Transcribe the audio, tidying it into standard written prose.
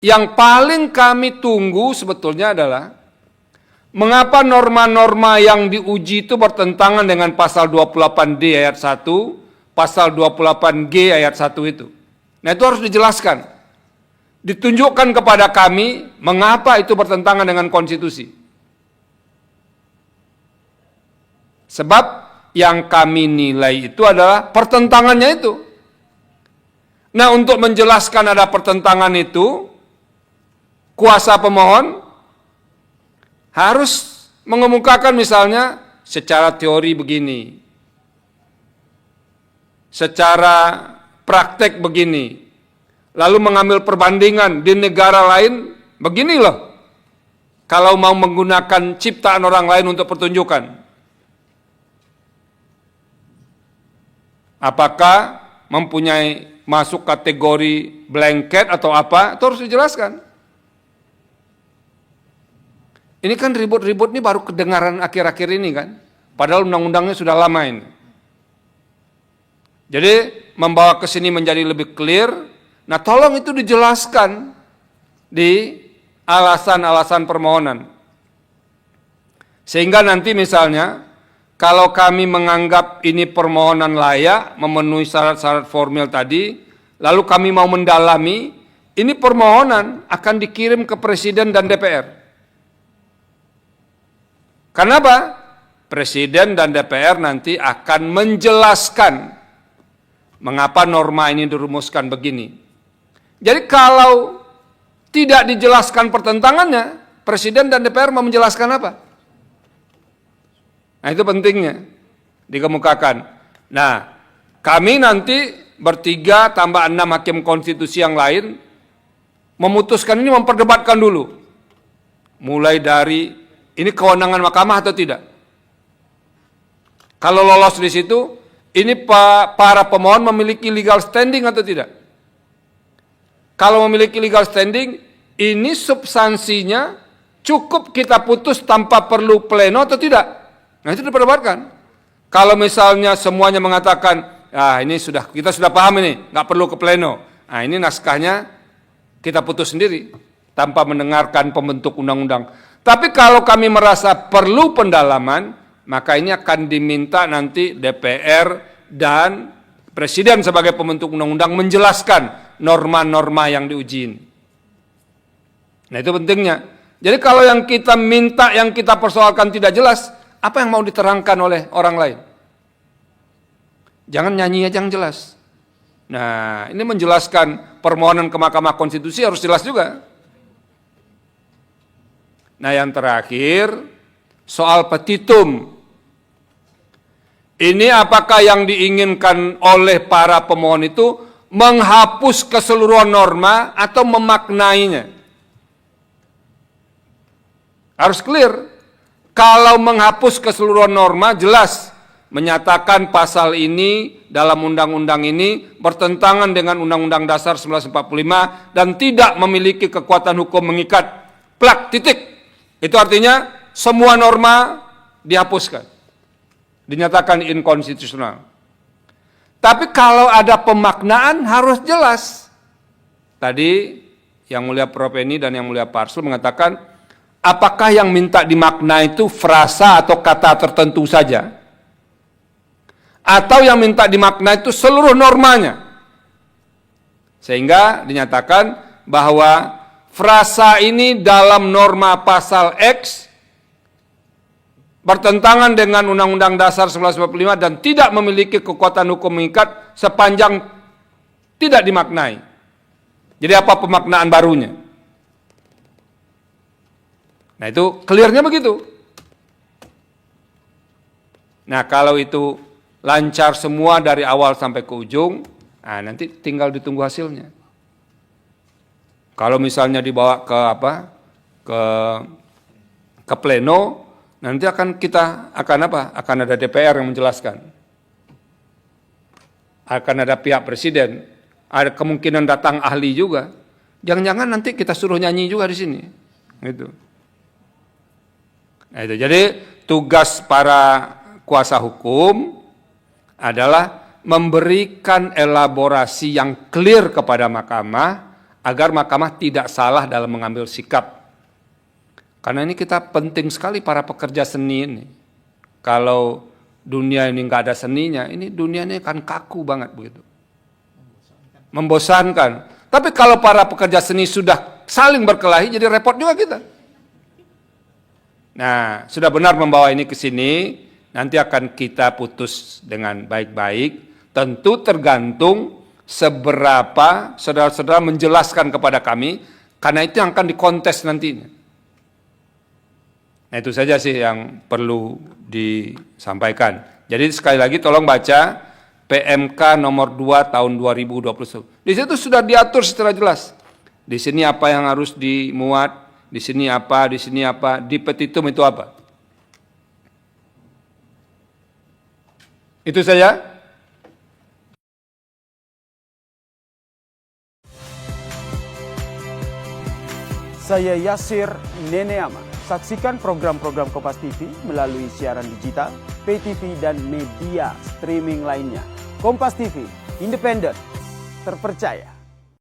Yang paling kami tunggu sebetulnya adalah mengapa norma-norma yang diuji itu bertentangan dengan pasal 28D ayat 1, pasal 28G ayat 1 itu. Nah itu harus dijelaskan. Ditunjukkan kepada kami mengapa itu bertentangan dengan konstitusi. Sebab yang kami nilai itu adalah pertentangannya itu. Nah untuk menjelaskan ada pertentangan itu, kuasa pemohon harus mengemukakan misalnya secara teori begini, secara praktek begini, lalu mengambil perbandingan di negara lain begini loh, kalau mau menggunakan ciptaan orang lain untuk pertunjukan. Apakah mempunyai masuk kategori blanket atau apa, itu harus dijelaskan. Ini kan ribut-ribut ini baru kedengaran akhir-akhir ini kan. Padahal undang-undangnya sudah lama ini. Jadi membawa ke sini menjadi lebih clear. Nah tolong itu dijelaskan di alasan-alasan permohonan. Sehingga nanti misalnya kalau kami menganggap ini permohonan layak, memenuhi syarat-syarat formil tadi, lalu kami mau mendalami, ini permohonan akan dikirim ke Presiden dan DPR. Kenapa? Presiden dan DPR nanti akan menjelaskan mengapa norma ini dirumuskan begini. Jadi kalau tidak dijelaskan pertentangannya, Presiden dan DPR mau menjelaskan apa? Nah itu pentingnya dikemukakan. Nah kami nanti bertiga tambah 6 hakim konstitusi yang lain memutuskan ini, memperdebatkan dulu. Mulai dari ini kewenangan mahkamah atau tidak. Kalau lolos di situ, ini para pemohon memiliki legal standing atau tidak. Kalau memiliki legal standing, ini substansinya cukup kita putus tanpa perlu pleno atau tidak. Nah itu diperdebatkan. Kalau misalnya semuanya mengatakan, ini kita sudah paham ini, nggak perlu ke pleno. Nah ini naskahnya kita putus sendiri tanpa mendengarkan pembentuk undang-undang. Tapi kalau kami merasa perlu pendalaman, maka ini akan diminta nanti DPR dan Presiden sebagai pembentuk undang-undang menjelaskan norma-norma yang diuji ini. Nah itu pentingnya. Jadi kalau yang kita minta, yang kita persoalkan tidak jelas, apa yang mau diterangkan oleh orang lain? Jangan nyanyi aja yang jelas. Nah ini menjelaskan permohonan ke Mahkamah Konstitusi harus jelas juga. Nah yang terakhir, soal petitum. Ini apakah yang diinginkan oleh para pemohon itu menghapus keseluruhan norma atau memaknainya? Harus clear. Kalau menghapus keseluruhan norma, jelas menyatakan pasal ini dalam undang-undang ini bertentangan dengan Undang-Undang Dasar 1945 dan tidak memiliki kekuatan hukum mengikat. Plak, titik. Itu artinya semua norma dihapuskan, dinyatakan inkonstitusional. Tapi kalau ada pemaknaan harus jelas. Tadi yang mulia Prof. Eni dan yang mulia Pak Arsul mengatakan, apakah yang minta dimakna itu frasa atau kata tertentu saja? Atau yang minta dimakna itu seluruh normanya? Sehingga dinyatakan bahwa frasa ini dalam norma pasal X bertentangan dengan Undang-Undang Dasar 1945 dan tidak memiliki kekuatan hukum mengikat sepanjang tidak dimaknai. Jadi apa pemaknaan barunya? Nah itu clearnya begitu. Nah kalau itu lancar semua dari awal sampai ke ujung, nah nanti tinggal ditunggu hasilnya. Kalau misalnya dibawa ke ke pleno, nanti akan ada DPR yang menjelaskan. Akan ada pihak presiden, ada kemungkinan datang ahli juga. Jangan-jangan nanti kita suruh nyanyi juga di sini. Gitu. Nah, itu. Jadi tugas para kuasa hukum adalah memberikan elaborasi yang clear kepada mahkamah agar mahkamah tidak salah dalam mengambil sikap. Karena ini kita penting sekali para pekerja seni ini. Kalau dunia ini nggak ada seninya, ini dunia ini akan kaku banget begitu. Membosankan. Tapi kalau para pekerja seni sudah saling berkelahi, jadi repot juga kita. Nah, sudah benar membawa ini ke sini, nanti akan kita putus dengan baik-baik. Tentu tergantung seberapa saudara-saudara menjelaskan kepada kami, karena itu yang akan dikontes nantinya. Nah, itu saja sih yang perlu disampaikan. Jadi sekali lagi tolong baca PMK nomor 2 tahun 2021. Di situ sudah diatur secara jelas. Di sini apa yang harus dimuat, di sini apa, di petitum itu apa. Itu saja. Saya Yasir Neneama. Saksikan program-program Kompas TV melalui siaran digital, pay TV, dan media streaming lainnya. Kompas TV, independen, terpercaya.